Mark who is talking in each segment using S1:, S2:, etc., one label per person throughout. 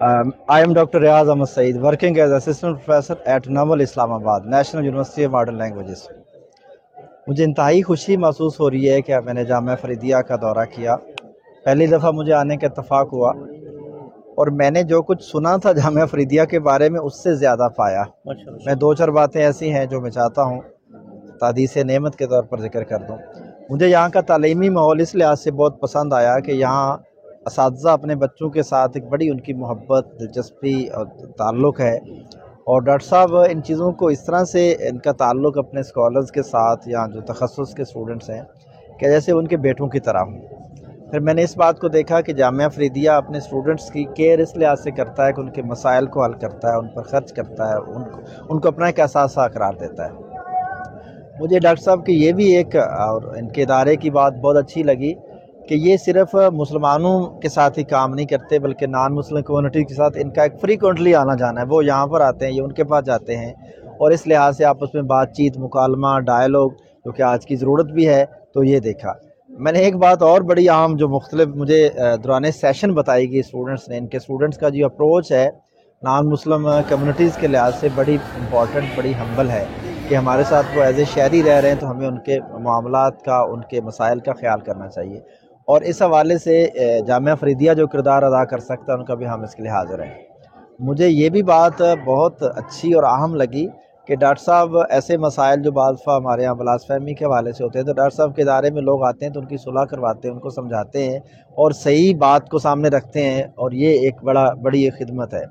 S1: I am Dr. Riaz Ahmed Saeed, working as assistant professor at Naval Islamabad, National University of Modern Languages. मुझे इंतहाई खुशी महसूस हो रही है कि मैंने जामिया फरीदिया का दौरा किया। पहली दफ़ा मुझे आने का इत्तफाक हुआ और मैंने जो कुछ सुना था जामिया फरीदिया के बारे में उससे ज़्यादा पाया। मैं दो चार बातें ऐसी हैं जो मैं चाहता हूँ तादीस नेमत के तौर पर जिक्र कर दूँ। मुझे यहाँ का तालीमी माहौल इस लिहाज से बहुत पसंद आया कि यहाँ असातिज़ा अपने बच्चों के साथ एक बड़ी उनकी मोहब्बत, दिलचस्पी और ताल्लुक़ है, और डॉक्टर साहब इन चीज़ों को इस तरह से इनका ताल्लुक़ अपने स्कॉलर्स के साथ या जो तखस्सुस के स्टूडेंट्स हैं कि जैसे उनके बेटों की तरह हों। फिर मैंने इस बात को देखा कि जामिया फरीदिया अपने स्टूडेंट्स की केयर इस लिहाज से करता है कि उनके मसाइल को हल करता है, उन पर ख़र्च करता है, उनको अपना एक एहसास करार देता है। मुझे डॉक्टर साहब की ये भी एक और इनके इदारे की बात बहुत अच्छी लगी कि ये सिर्फ मुसलमानों के साथ ही काम नहीं करते बल्कि नॉन मुस्लिम कम्युनिटी के साथ इनका एक फ्रीक्वेंटली आना जाना है। वो यहाँ पर आते हैं, ये उनके पास जाते हैं, और इस लिहाज से आपस में बातचीत, मुकालमा, डायलॉग जो कि आज की ज़रूरत भी है, तो ये देखा। मैंने एक बात और बड़ी अहम जो मुख्तलिफ मुझे दौरान सेशन बताई गई स्टूडेंट्स ने, इनके स्टूडेंट्स का जो अप्रोच है नॉन मुस्लिम कम्युनिटीज़ के लिहाज से बड़ी इम्पॉर्टेंट, बड़ी हम्बल है कि हमारे साथ वो एज ए शहरी रह रहे हैं, तो हमें उनके मामलात का, उनके मसाइल का ख्याल करना चाहिए। और इस हवाले से जामिया फरीदिया जो किरदार अदा कर सकता है उनका भी हम इसके लिए हाज़िर हैं। मुझे ये भी बात बहुत अच्छी और अहम लगी कि डॉक्टर साहब ऐसे मसाइल जो बाज़ दफ़ा हमारे यहाँ गलतफ़हमी के हवाले से होते हैं, तो डॉक्टर साहब के इदारे में लोग आते हैं तो उनकी सुलह करवाते हैं, उनको समझाते हैं और सही बात को सामने रखते हैं, और ये एक बड़ी खिदमत है।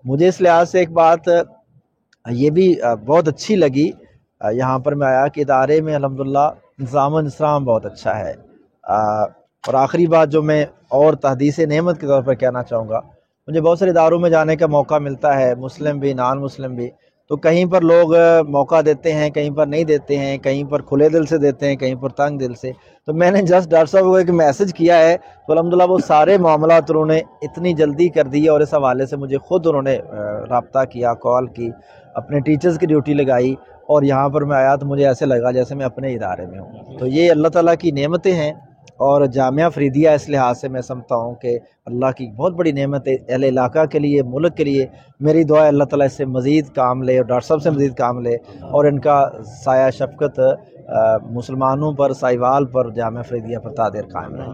S1: मुझे इस लिहाज से एक बात ये भी बहुत अच्छी लगी यहाँ पर मैं आया कि इदारे में अल्हम्दुलिल्लाह निज़ाम बहुत अच्छा है। और आखिरी बात जो मैं और तहदीस नेमत के तौर पर कहना चाहूँगा, मुझे बहुत सारे इदारों में जाने का मौका मिलता है, मुस्लिम भी नॉन मुस्लिम भी, तो कहीं पर लोग मौका देते हैं, कहीं पर नहीं देते हैं, कहीं पर खुले दिल से देते हैं, कहीं पर तंग दिल से। तो मैंने जस्ट डॉक्टर साहब को एक मैसेज किया है तो अल्हम्दुलिल्लाह वो सारे मामलात उन्होंने इतनी जल्दी कर दिए, और इस हवाले से मुझे ख़ुद उन्होंने रब्ता किया, कॉल की, अपने टीचर्स की ड्यूटी लगाई, और यहाँ पर मैं आया तो मुझे ऐसे लगा जैसे मैं अपने इदारे में हूँ। तो ये अल्लाह ताला की नेमतें हैं, और जामिया फरीदिया इस लिहाज से मैं समझता हूँ कि अल्लाह की बहुत बड़ी नेमत है अहले इलाका के लिए, मुल्क के लिए। मेरी दुआ है अल्लाह ताला इससे मज़ीद काम ले और डॉक्टर साहब से मज़ीद काम ले, और इनका साया शफ़क़त मुसलमानों पर, साहिवाल पर, जामिया फरीदिया पर तादेर कायम रहे।